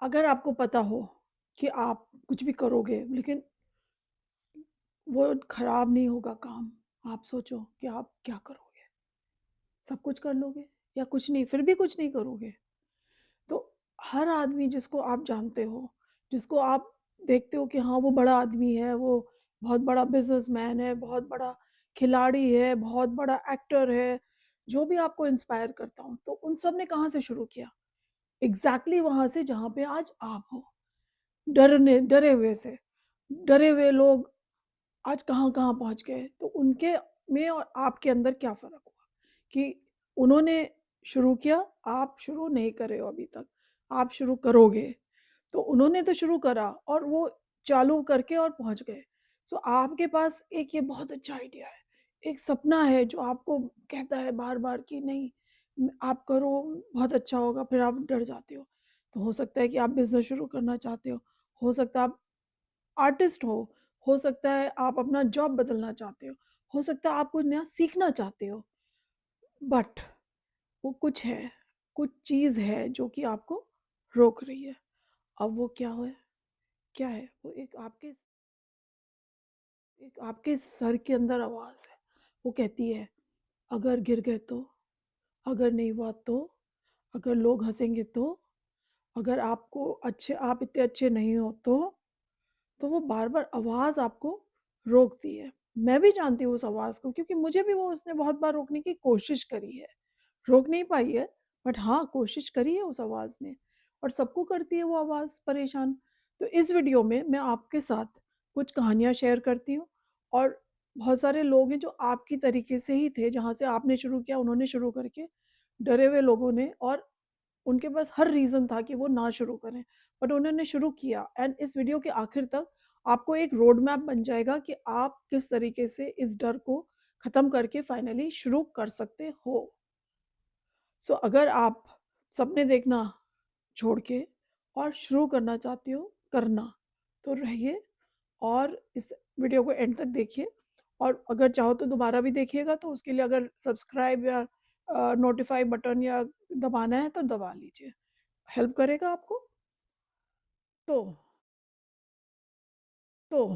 अगर आपको पता हो कि आप कुछ भी करोगे लेकिन वो खराब नहीं होगा काम, आप सोचो कि आप क्या करोगे? सब कुछ कर लोगे या कुछ नहीं, फिर भी कुछ नहीं करोगे? तो हर आदमी जिसको आप जानते हो, जिसको आप देखते हो कि हाँ, वो बड़ा आदमी है, वो बहुत बड़ा बिज़नेसमैन है, बहुत बड़ा खिलाड़ी है, बहुत बड़ा एक्टर है, जो भी आपको इंस्पायर करता हो, तो उन सब ने कहाँ से शुरू किया? एग्ज़ैक्टली वहाँ से जहाँ पे आज आप हो। डरे हुए से। डरे हुए लोग आज कहाँ-कहाँ पहुँच गए। तो उनके में और आपके अंदर क्या फ़र्क हुआ कि उन्होंने शुरू किया, आप शुरू नहीं करे हो अभी तक, आप शुरू करोगे। तो उन्होंने तो शुरू करा और वो चालू करके और पहुँच गए। सो आपके पास एक ये बहुत अच्छा आइडिया है, एक सपना है जो आपको कहता है बार-बार कि नहीं आप करो, बहुत अच्छा होगा, फिर आप डर जाते हो। तो हो सकता है कि आप बिज़नेस शुरू करना चाहते हो सकता है आप आर्टिस्ट हो सकता है आप अपना जॉब बदलना चाहते हो सकता है आप कुछ नया सीखना चाहते हो, बट वो कुछ है, कुछ चीज़ है जो कि आपको रोक रही है। अब वो क्या है? वो एक आपके सर के अंदर आवाज़ है। वो कहती है, "अगर गिर गए तो? अगर नहीं हुआ तो? अगर लोग हँसेंगे तो? अगर आप इतने अच्छे नहीं हो तो?" तो वो बार-बार आवाज़ आपको रोकती है। मैं भी जानती हूँ उस आवाज़ को क्योंकि मुझे भी वो उसने बहुत बार रोकने की कोशिश करी है। रोक नहीं पाई है, बट हाँ, कोशिश करी है उस आवाज़ ने और सबको करती है वो आवाज़ परेशान। तो इस वीडियो में मैं आपके साथ कुछ कहानियाँ शेयर करती हूँ और बहुत सारे लोग हैं जो आपकी तरीके से ही थे, जहाँ से आपने शुरू किया उन्होंने शुरू करके डरे हुए लोगों ने और उनके पास हर रीज़न था कि वो ना शुरू करें, बट उन्होंने शुरू किया एंड इस वीडियो के आखिर तक आपको एक रोड मैप बन जाएगा कि आप किस तरीके से इस डर को ख़त्म करके फाइनली शुरू कर सकते हो। सो अगर आप सपने देखना छोड़ के और शुरू करना चाहते हो करना, तो रहिए और इस वीडियो को एंड तक देखिए और अगर चाहो तो दोबारा भी देखिएगा तो उसके लिए अगर सब्सक्राइब या नोटिफाई बटन या दबाना है तो दबा लीजिए, हेल्प करेगा आपको। तो तो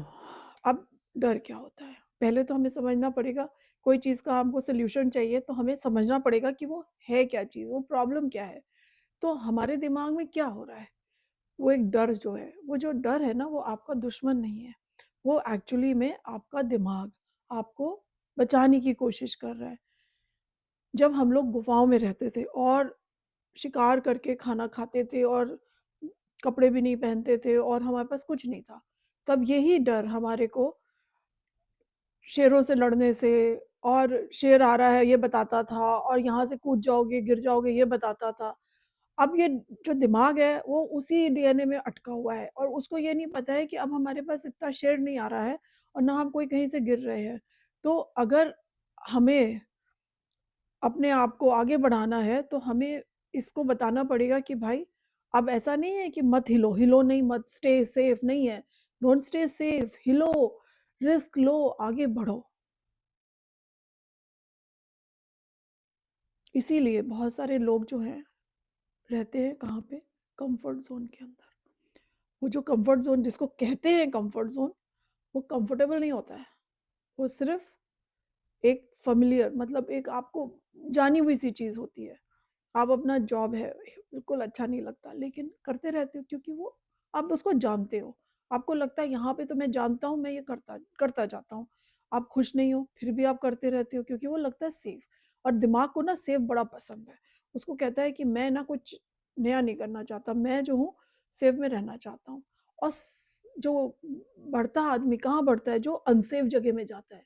अब डर क्या होता है? पहले तो हमें समझना पड़ेगा, कोई चीज़ का हमको सॉल्यूशन चाहिए तो हमें समझना पड़ेगा कि वो है क्या चीज़, वो प्रॉब्लम क्या है? तो हमारे दिमाग में क्या हो रहा है? वो एक डर जो है, वो जो डर है ना वो आपका दुश्मन नहीं है। वो एक्चुअली में आपका दिमाग आपको बचाने की कोशिश कर रहा है। जब हम लोग गुफ़ाओं में रहते थे और शिकार करके खाना खाते थे और कपड़े भी नहीं पहनते थे और हमारे पास कुछ नहीं था, तब यही डर हमारे को शेरों से लड़ने से और शेर आ रहा है ये बताता था और यहाँ से कूद जाओगे, गिर जाओगे ये बताता था। अब ये जो दिमाग है वो उसी डीएनए में अटका हुआ है और उसको ये नहीं पता है कि अब हमारे पास इतना शेर नहीं आ रहा है और ना हम कोई कहीं से गिर रहे हैं। तो अगर हमें अपने आप को आगे बढ़ाना है तो हमें इसको बताना पड़ेगा कि भाई अब ऐसा नहीं है कि मत हिलो, हिलो नहीं मत, स्टे सेफ नहीं है, डोंट स्टे सेफ, हिलो, रिस्क लो, आगे बढ़ो। इसीलिए बहुत सारे लोग जो हैं रहते हैं कहाँ पे? कंफर्ट ज़ोन के अंदर। वो जो कंफर्ट ज़ोन जिसको कहते हैं कंफर्ट ज़ोन, वो कंफर्टेबल नहीं होता है। वो सिर्फ़ एक फ़ैमिलियर मतलब एक आपको जानी हुई सी चीज़ होती है। आप अपना जॉब है, बिल्कुल अच्छा नहीं लगता लेकिन करते रहते हो क्योंकि वो आप उसको जानते हो। आपको लगता है यहाँ पे तो मैं जानता हूँ, मैं ये करता करता जाता हूँ। आप खुश नहीं हो, फिर भी आप करते रहते हो क्योंकि वो लगता है सेफ़ और दिमाग को ना सेफ़ बड़ा पसंद है। उसको कहता है कि मैं ना कुछ नया नहीं करना चाहता, मैं जो हूँ सेफ़ में रहना चाहता हूँ। और जो बढ़ता आदमी कहाँ बढ़ता है? जो अनसेफ़ जगह में जाता है।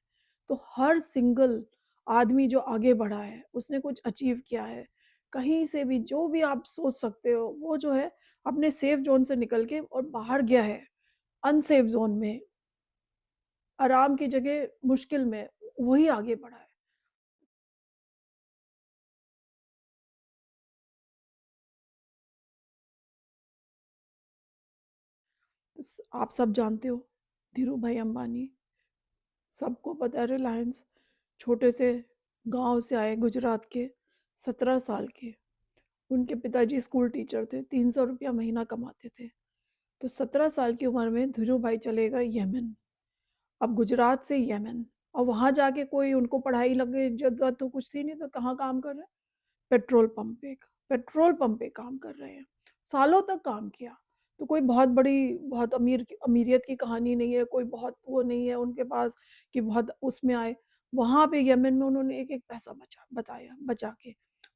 तो हर सिंगल आदमी जो आगे बढ़ा है, उसने कुछ अचीव किया है, कहीं से भी जो भी आप सोच सकते हो, वो जो है अपने सेफ ज़ोन से निकल के और बाहर गया है, अनसेफ ज़ोन में, आराम की जगह मुश्किल में, वही आगे बढ़ा है। आप सब जानते हो, धीरू भाई अंबानी, सबको पता है रिलायंस, छोटे से गाँव से आए गुजरात के, 17 साल के उनके पिताजी स्कूल टीचर थे, 300 रुपया महीना कमाते थे। तो 17 साल की उम्र में धीरू भाई चले गए यमन। अब गुजरात से यमन, और वहाँ जाके कोई उनको पढ़ाई लगे ज़रूरत तो कुछ थी नहीं, तो कहाँ काम कर रहे हैं? पेट्रोल पंप पे काम कर रहे हैं। सालों तक काम किया। तो कोई बहुत बड़ी, बहुत अमीरियत की कहानी नहीं है, कोई बहुत वो नहीं है उनके पास कि बहुत उसमें आए। वहाँ पे यमन में उन्होंने एक-एक पैसा बचा के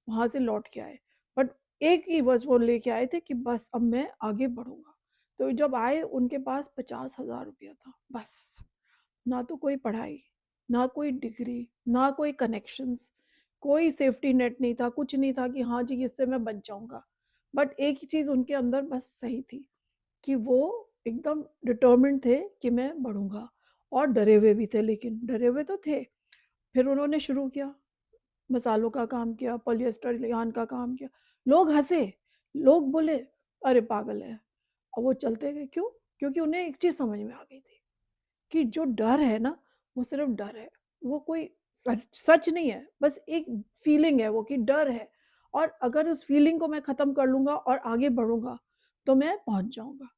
वहाँ से लौट के आए। बट एक ही बस वो लेके आए थे कि बस अब मैं आगे बढ़ूँगा। तो जब आए उनके पास 50,000 रुपया था, बस। ना तो कोई पढ़ाई, ना कोई डिग्री, ना कोई कनेक्शंस, कोई सेफ्टी नेट नहीं था, कुछ नहीं था कि हाँ जी, इससे मैं बच जाऊँगा। बट एक ही चीज़ उनके अंदर बस सही थी कि वो एकदम डिटर्मिन्ड थे कि मैं बढ़ूँगा, और डरे हुए भी थे, लेकिन डरे हुए तो थे। फिर उन्होंने शुरू किया, मसालों का काम किया, पॉलिएस्टर रेयान का काम किया। लोग हँसे, लोग बोले, "अरे पागल है।" और वो चलते गए, क्यों? क्योंकि उन्हें एक चीज़ समझ में आ गई थी कि जो डर है ना, वो सिर्फ़ डर है। वो कोई सच सच नहीं है, बस एक फीलिंग है वो कि डर है, और अगर उस फीलिंग को मैं ख़त्म कर लूँगा और आगे बढ़ूँगा, तो मैं पहुँच जाऊँगा।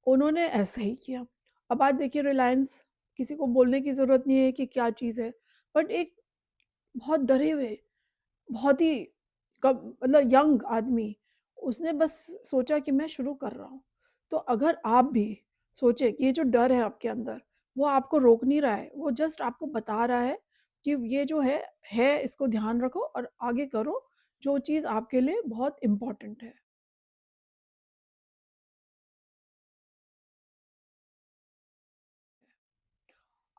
उन्होंने ऐसा ही किया। अब आज देखिए रिलायंस, किसी को बोलने की ज़रूरत नहीं है कि क्या चीज़ है, बट एक बहुत डरे हुए, बहुत ही कम मतलब यंग आदमी, उसने बस सोचा कि मैं शुरू कर रहा हूँ। तो अगर आप भी सोचे कि ये जो डर है आपके अंदर, वो आपको रोक नहीं रहा है, वो जस्ट आपको बता रहा है कि ये जो है इसको ध्यान रखो और आगे करो, जो चीज़ आपके लिए बहुत इम्पोर्टेंट है।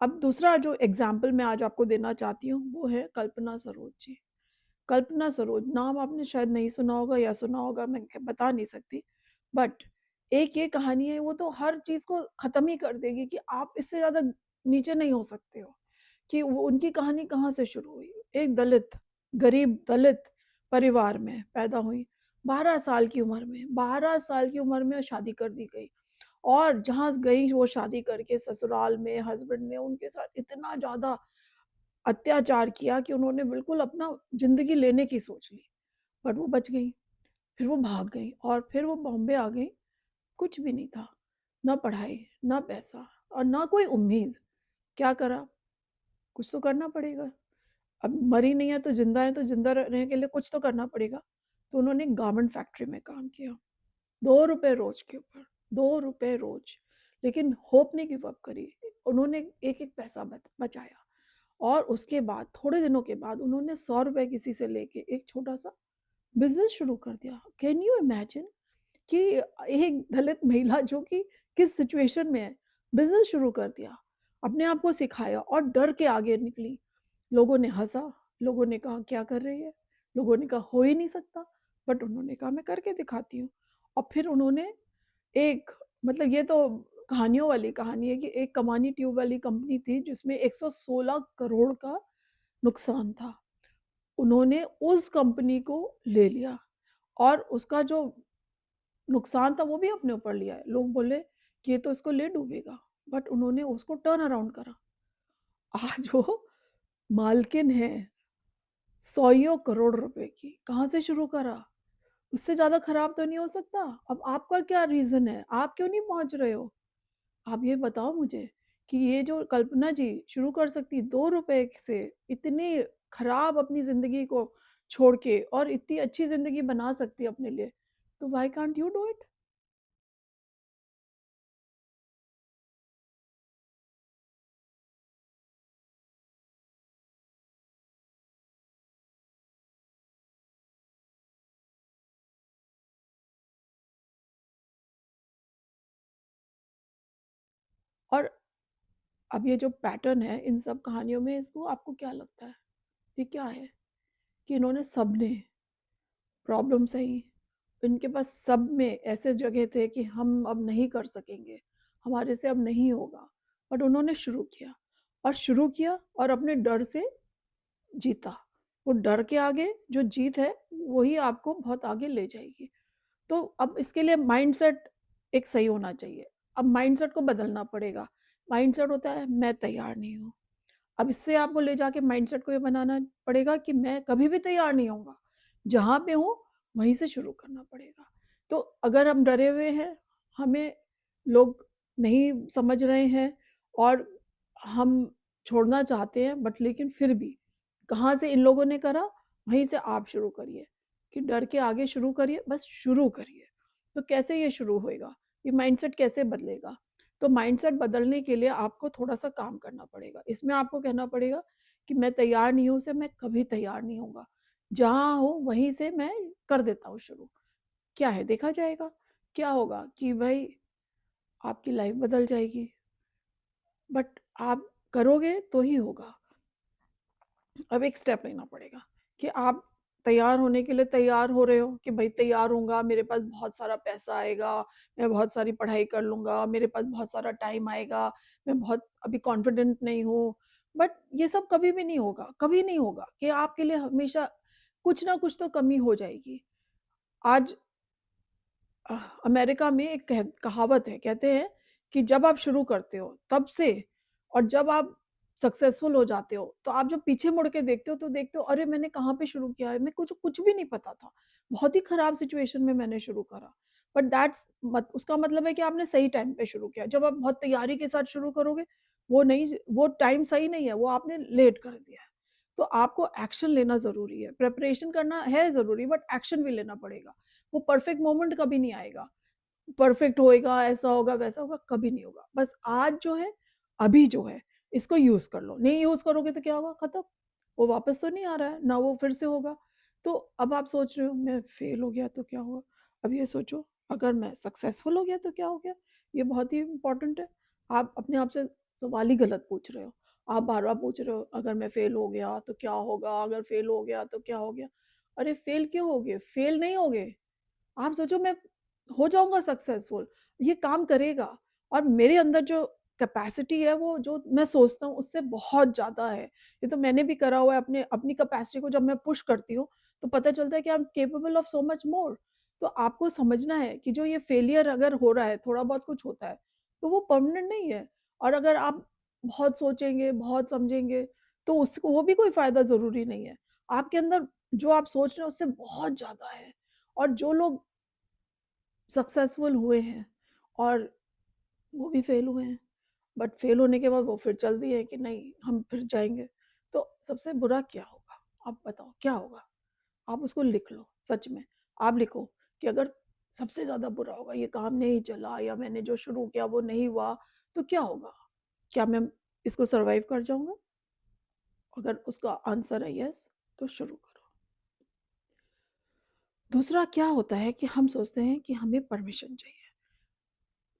अब दूसरा जो एग्ज़ाम्पल मैं आज आपको देना चाहती हूँ, वो है कल्पना सरोज जी। कल्पना सरोज, नाम आपने शायद नहीं सुना होगा या सुना होगा, मैं बता नहीं सकती। बट एक ये कहानी है, वो तो हर चीज़ को ख़त्म ही कर देगी कि आप इससे ज़्यादा नीचे नहीं हो सकते हो, कि वो उनकी कहानी कहाँ से शुरू हुई। एक गरीब दलित परिवार में पैदा हुई। 12 साल की उम्र में, 12 साल की उम्र में शादी कर दी गई, और जहाँ गई वो शादी करके, ससुराल में हस्बैंड ने उनके साथ इतना ज़्यादा अत्याचार किया कि उन्होंने बिल्कुल अपना ज़िंदगी लेने की सोच ली। बट वो बच गईं, फिर वो भाग गईं और फिर वो बॉम्बे आ गईं, कुछ भी नहीं था, ना पढ़ाई, ना पैसा और ना कोई उम्मीद। क्या करा? कुछ तो करना पड़ेगा। अब मरी नहीं है तो ज़िंदा है, तो ज़िंदा रहने के लिए कुछ तो करना पड़ेगा। तो उन्होंने एक गारमेंट फैक्ट्री में काम किया, ₹2 रोज़ के ऊपर, ₹2 रोज़। लेकिन होप नहीं गिव अप करी। उन्होंने एक-एक पैसा बचाया, और उसके बाद थोड़े दिनों के बाद उन्होंने ₹100 किसी से लेके एक छोटा-सा बिज़नेस शुरू कर दिया। कैन यू इमेजिन कि एक दलित महिला जो कि किस सिचुएशन में है, बिज़नेस शुरू कर दिया, अपने आप को सिखाया और डर के आगे निकली। लोगों ने हँसा, लोगों ने कहा क्या कर रही है? लोगों ने कहा हो ही नहीं सकता, बट उन्होंने कहा मैं करके दिखाती हूँ। और फिर उन्होंने एक, मतलब ये तो कहानियों वाली कहानी है कि एक कमानी ट्यूब वाली कंपनी थी जिसमें 116 करोड़ का नुकसान था। उन्होंने उस कंपनी को ले लिया, और उसका जो नुकसान था वो भी अपने ऊपर लिया है। लोग बोले कि ये तो इसको ले डूबेगा, बट उन्होंने उसको टर्न अराउंड करा। आज वो मालकिन है सौयों करोड़ रुपए की। कहाँ से शुरू करा? उससे ज़्यादा खराब तो नहीं हो सकता। अब आपका क्या रीज़न है? आप क्यों नहीं पहुँच रहे हो? आप ये बताओ मुझे कि ये जो कल्पना जी शुरू कर सकती ₹2 से इतनी खराब अपनी ज़िंदगी को छोड़ के और इतनी अच्छी ज़िंदगी बना सकती है अपने लिए, तो why can't you do it? और अब ये जो पैटर्न है इन सब कहानियों में, इसको आपको क्या लगता है? ये क्या है? कि इन्होंने सबने प्रॉब्लम सही, इनके पास सब में ऐसे जगह थे कि हम अब नहीं कर सकेंगे, हमारे से अब नहीं होगा, बट उन्होंने शुरू किया और अपने डर से जीता। वो डर के आगे जो जीत है, वही आपको बहुत आगे ले जाएगी। तो अब इसके लिए माइंडसेट एक सही होना चाहिए। अब माइंडसेट को बदलना पड़ेगा। माइंडसेट होता है मैं तैयार नहीं हूँ। अब इससे आपको ले जाके माइंडसेट को ये बनाना पड़ेगा कि मैं कभी भी तैयार नहीं होऊँगा। जहाँ पे हूँ वहीं से शुरू करना पड़ेगा। तो अगर हम डरे हुए हैं, हमें लोग नहीं समझ रहे हैं और हम छोड़ना चाहते हैं, बट लेकिन फिर भी कहाँ से इन लोगों ने करा, वहीं से आप शुरू करिए कि डर के आगे शुरू करिए, बस शुरू करिए। तो कैसे ये शुरू होएगा? ये माइंडसेट कैसे बदलेगा? तो माइंडसेट बदलने के लिए आपको थोड़ा-सा काम करना पड़ेगा। इसमें आपको कहना पड़ेगा कि मैं तैयार नहीं हूँ से मैं कभी तैयार नहीं होऊँगा। जहाँ हूँ वहीं से मैं कर देता हूँ शुरू। क्या है देखा जाएगा। क्या होगा कि भई आपकी लाइफ़ बदल जाएगी, बट आप करोगे तो ही होगा। अब एक स्टेप लेना पड़ेगा कि आप तैयार होने के लिए तैयार हो रहे हो कि भाई तैयार होऊँगा, मेरे पास बहुत सारा पैसा आएगा, मैं बहुत सारी पढ़ाई कर लूँगा, मेरे पास बहुत सारा टाइम आएगा, मैं बहुत अभी कॉन्फिडेंट नहीं हूँ। बट ये सब कभी भी नहीं होगा, कभी नहीं होगा कि आपके लिए हमेशा कुछ ना कुछ तो कमी हो जाएगी। आज अमेरिका में एक कहावत है, कहते हैं कि जब आप शुरू करते हो तब से और जब आप सक्सेसफुल हो जाते हो, तो आप जब पीछे मुड़ के देखते हो तो देखते हो अरे मैंने कहाँ पे शुरू किया है? मैं कुछ कुछ भी नहीं पता था। बहुत ही खराब सिचुएशन में मैंने शुरू करा। बट दैट्स मत उसका मतलब है कि आपने सही टाइम पे शुरू किया। जब आप बहुत तैयारी के साथ शुरू करोगे, वो टाइम सही नहीं है, वो आपने लेट कर दिया है। तो आपको एक्शन लेना ज़रूरी है। प्रिपरेशन करना है ज़रूरी, बट एक्शन भी लेना पड़ेगा। वो परफेक्ट मोमेंट कभी नहीं आएगा। परफेक्ट होएगा, ऐसा होगा, वैसा होगा, कभी नहीं होगा। बस आज जो है, अभी जो है, इसको यूज़ कर लो। नहीं यूज़ करोगे तो क्या होगा? खत्म। वो वापस तो नहीं आ रहा है, ना वो फिर से होगा। तो अब आप सोच रहे हो मैं फेल हो गया तो क्या हुआ? अब ये सोचो अगर मैं सक्सेसफुल हो गया तो क्या हो गया? ये बहुत ही इम्पोर्टेंट है। आप अपने आप से सवाल ही गलत पूछ रहे हो। आप बार-बार पूछ रहे हो अगर मैं फेल हो गया तो क्या होगा? अगर फेल हो गया तो क्या हो गया? अरे फेल क्यों होगे? फेल नहीं होगे। आप सोचो मैं हो जाऊँगा सक्सेसफुल, ये काम करेगा और मेरे अंदर जो कैपेसिटी है वो जो मैं सोचता हूँ उससे बहुत ज़्यादा है। ये तो मैंने भी करा हुआ है अपने अपनी कैपेसिटी को जब मैं पुश करती हूँ, तो पता चलता है कि I am capable of so much more. तो आपको समझना है कि जो ये फेलियर अगर हो रहा है, थोड़ा बहुत कुछ होता है, तो वो परमानेंट नहीं है और अगर आप बहुत सोचेंगे, बहुत समझेंगे, तो उसको वो भी कोई फ़ायदा ज़रूरी नहीं है। आपके अंदर जो आप सोच रहे हो उससे बहुत ज़्यादा है और जो लोग सक्सेसफुल हुए हैं और वो भी फेल हुए हैं। बट फेल होने के बाद वो फिर चल दिए कि नहीं हम फिर जाएँगे। तो सबसे बुरा क्या होगा? आप बताओ क्या होगा? आप उसको लिख लो सच में। आप लिखो कि अगर सबसे ज़्यादा बुरा होगा, ये काम नहीं चला या मैंने जो शुरू किया वो नहीं हुआ, तो क्या होगा? क्या मैं इसको सर्वाइव कर जाऊँगा? अगर उसका आंसर है येस, तो शुरू करो। दूसरा क्या होता है कि हम सोचते हैं कि हमें परमिशन चाहिए।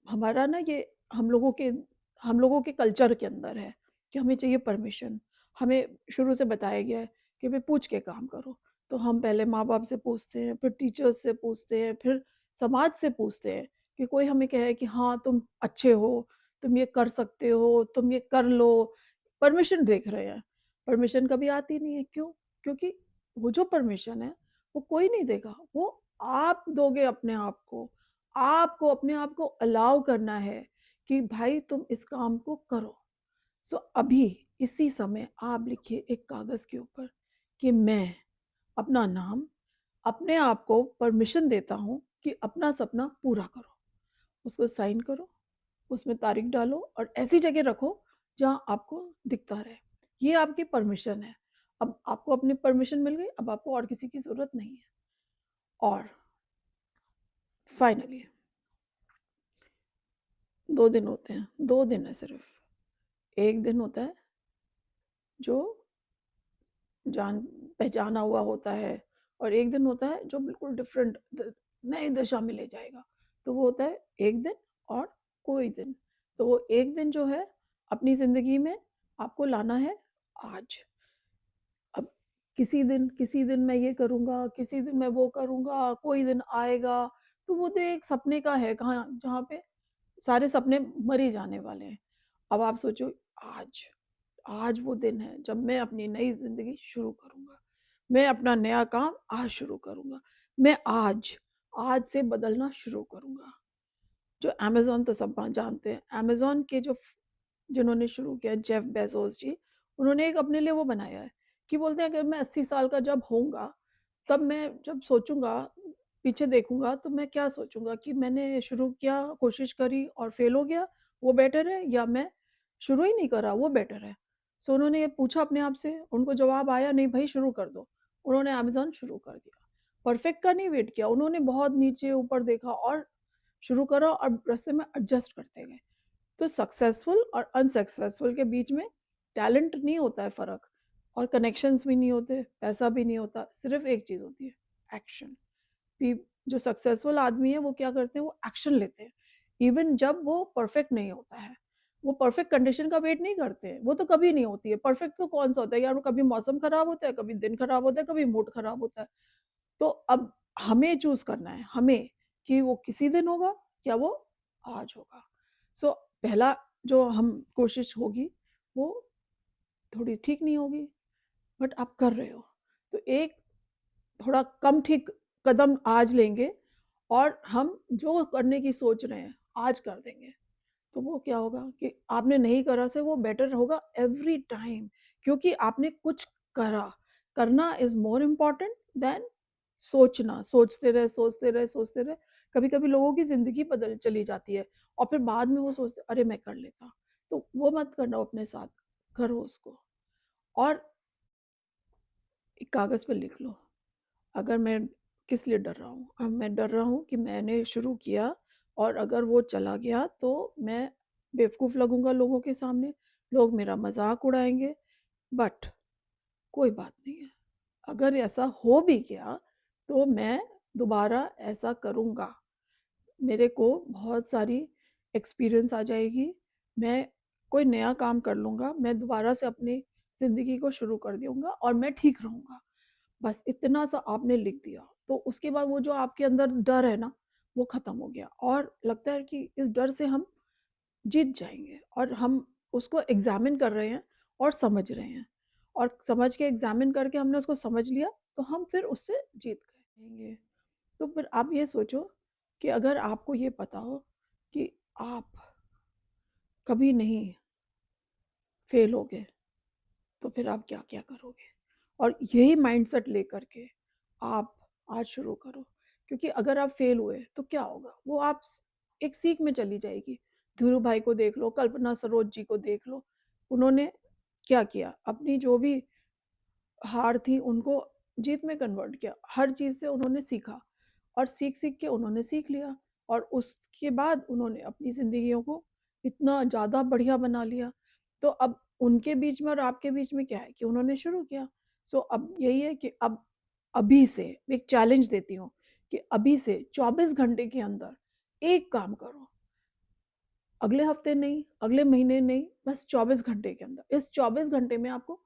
हमारा ना ये हम लोगों के कल्चर के अंदर है कि हमें चाहिए परमिशन। हमें शुरू से बताया गया है कि भई पूछ के काम करो। तो हम पहले माँ-बाप से पूछते हैं, फिर टीचर्स से पूछते हैं, फिर समाज से पूछते हैं कि कोई हमें कहे कि हाँ, तुम अच्छे हो, तुम ये कर सकते हो, तुम ये कर लो। परमिशन देख रहे हैं। परमिशन कभी आती नहीं है, क्यों? क्योंकि वो जो परमिशन है, वो कोई नहीं देगा, वो आप दोगे अपने आप को। आपको अपने आप को अलाउ करना है कि भाई तुम इस काम को करो। सो अभी इसी समय आप लिखिए एक कागज के ऊपर कि मैं अपना नाम अपने आप को परमिशन देता हूँ कि अपना सपना पूरा करो। उसको साइन करो, उसमें तारीख डालो और ऐसी जगह रखो जहाँ आपको दिखता रहे। ये आपकी परमिशन है। अब आपको अपनी परमिशन मिल गई, अब आपको और किसी की ज़रूरत नहीं है। और फाइनली 2 दिन होते हैं, 2 दिन है सिर्फ़। 1 दिन होता है जो जान पहचाना हुआ होता है और एक दिन होता है जो बिल्कुल डिफरेंट नई दिशा में ले जाएगा। तो वो होता है एक दिन और कोई दिन। तो वो एक दिन जो है अपनी ज़िंदगी में आपको लाना है आज। अब किसी दिन मैं ये करूँगा, किसी दिन मैं वो करूँगा, कोई दिन आएगा। तो वो तो एक सपने का है कहाँ जहाँ पे सारे सपने मर ही जाने वाले हैं। अब आप सोचो आज, आज वो दिन है जब मैं अपनी नई ज़िंदगी शुरू करूँगा। मैं अपना नया काम आज शुरू करूँगा। मैं आज से बदलना शुरू करूँगा। जो अमेज़न तो सब जानते हैं। अमेज़न के जो फ जिन्होंने शुरू किया जेफ बेज़ोस जी, उन्होंने एक अपने लिए वो बनाया है कि बोलते हैं अगर मैं 80 साल का जब होऊँगा, तब मैं जब सोचूँगा, पीछे देखूँगा तो मैं क्या सोचूँगा कि मैंने शुरू किया, कोशिश करी और फ़ेल हो गया, वो बेटर है या मैं शुरू ही नहीं करा, वो बेटर है। सो उन्होंने ये पूछा अपने आप से, उनको जवाब आया नहीं भई शुरू कर दो। उन्होंने अमेज़न शुरू कर दिया। परफ़ेक्ट का नहीं वेट किया, उन्होंने बहुत नीचे-ऊपर देखा और शुरू करा और रास्ते में एडजस्ट करते गए। तो सक्सेसफुल और अनसक्सेसफुल के बीच में टैलेंट नहीं होता है फ़र्क और कनेक्शंस भी नहीं होते, पैसा भी नहीं होता, सिर्फ़ एक चीज़ होती है, एक्शन। पी जो सक्सेसफुल आदमी है वो क्या करते हैं, वो एक्शन लेते हैं। इवन जब वो परफेक्ट नहीं होता है, वो परफेक्ट कंडीशन का वेट नहीं करते हैं, वो तो कभी नहीं होती है। परफेक्ट तो कौन-सा होता है यार, वो कभी मौसम खराब होता है, कभी दिन खराब होता है, कभी मूड खराब होता है। तो अब हमें चूज़ करना है, हमें, कि वो किसी दिन होगा या वो आज होगा। सो पहला जो हम कोशिश होगी, वो थोड़ी ठीक नहीं होगी, बट आप कर रहे हो। तो एक थोड़ा कम ठीक कदम आज लेंगे और हम जो करने की सोच रहे हैं, आज कर देंगे। तो वो क्या होगा कि आपने नहीं करा से वो बेटर होगा एवरी टाइम, क्योंकि आपने कुछ करा। करना इज़ मोर इम्पोर्टेंट देन सोचना। सोचते रहे, सोचते रहे, सोचते रहे। कभी-कभी लोगों की ज़िंदगी बदल चली जाती है और फिर बाद में वो सोचते अरे! मैं कर लेता। तो वो मत करना अपने साथ, करो उसको। और एक कागज़ पे लिख लो, अगर मैं किस लिए डर रहा हूँ? अब मैं डर रहा हूँ कि मैंने शुरू किया और अगर वो चला गया तो मैं बेवकूफ़ लगूँगा लोगों के सामने, लोग मेरा मज़ाक उड़ाएँगे, बट कोई बात नहीं है। अगर ऐसा हो भी गया, तो मैं दोबारा ऐसा करूँगा। मेरे को बहुत सारी एक्सपीरियंस आ जाएगी, मैं कोई नया काम कर लूँगा, मैं दोबारा से अपनी ज़िंदगी को शुरू कर दूँगा और मैं ठीक रहूँगा। बस इतना सा आपने लिख दिया, तो उसके बाद वो जो आपके अंदर डर है ना, वो ख़त्म हो गया और लगता है कि इस डर से हम जीत जाएँगे और हम उसको एग्ज़ामिन कर रहे हैं और समझ रहे हैं और समझ के एग्ज़ामिन करके हमने उसको समझ लिया, तो हम फिर उससे जीत गए। तो फिर आप ये सोचो कि अगर आपको ये पता हो कि आप कभी नहीं फ़ेल होगे, तो फिर आप क्या-क्या करोगे? और यही माइंडसेट लेकर के आप आज शुरू करो, क्योंकि अगर आप फ़ेल हुए तो क्या होगा? वो आप स एक सीख में चली जाएगी। धीरू भाई को देख लो, कल्पना सरोज जी को देख लो, उन्होंने क्या किया? अपनी जो भी हार थी उनको जीत में कन्वर्ट किया। हर चीज़ से उन्होंने सीखा और सीख-सीख के उन्होंने सीख लिया और उसके बाद उन्होंने अपनी ज़िंदगियों को इतना ज़्यादा बढ़िया बना लिया। तो अब उनके बीच में और आपके बीच में क्या है कि उन्होंने शुरू किया। सो अब यही है कि अब अभी से एक चैलेंज देती हूँ कि अभी से 24 घंटे के अंदर एक काम करो। अगले हफ्ते नहीं, अगले महीने नहीं, बस 24 घंटे के अंदर। इस 24 घंटे में आपको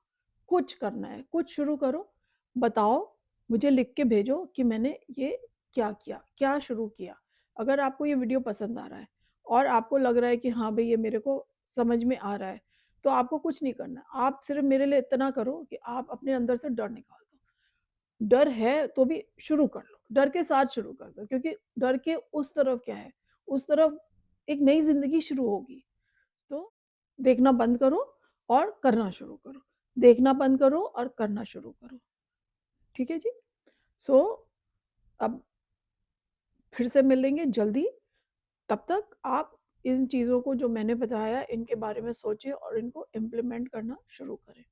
कुछ करना है, कुछ शुरू करो, बताओ, मुझे लिख के भेजो कि मैंने ये क्या किया, क्या शुरू किया। अगर आपको ये वीडियो पसंद आ रहा है और आपको लग रहा है कि हाँ भई, ये मेरे को समझ में आ रहा है, तो आपको कुछ नहीं करना। आप सिर्फ़ मेरे लिए इतना करो कि आप अपने अंदर से डर निकाल दो। डर है तो भी शुरू कर लो, डर के साथ शुरू कर दो, क्योंकि डर के उस तरफ क्या है, उस तरफ एक नई ज़िंदगी शुरू होगी। तो देखना बंद करो और करना शुरू करो। देखना बंद करो और करना शुरू करो। ठीक है जी? सो अब फिर से मिलेंगे जल्दी, तब तक आप इन चीज़ों को जो मैंने बताया इनके बारे में सोचिए और इनको इम्प्लीमेंट करना शुरू करें।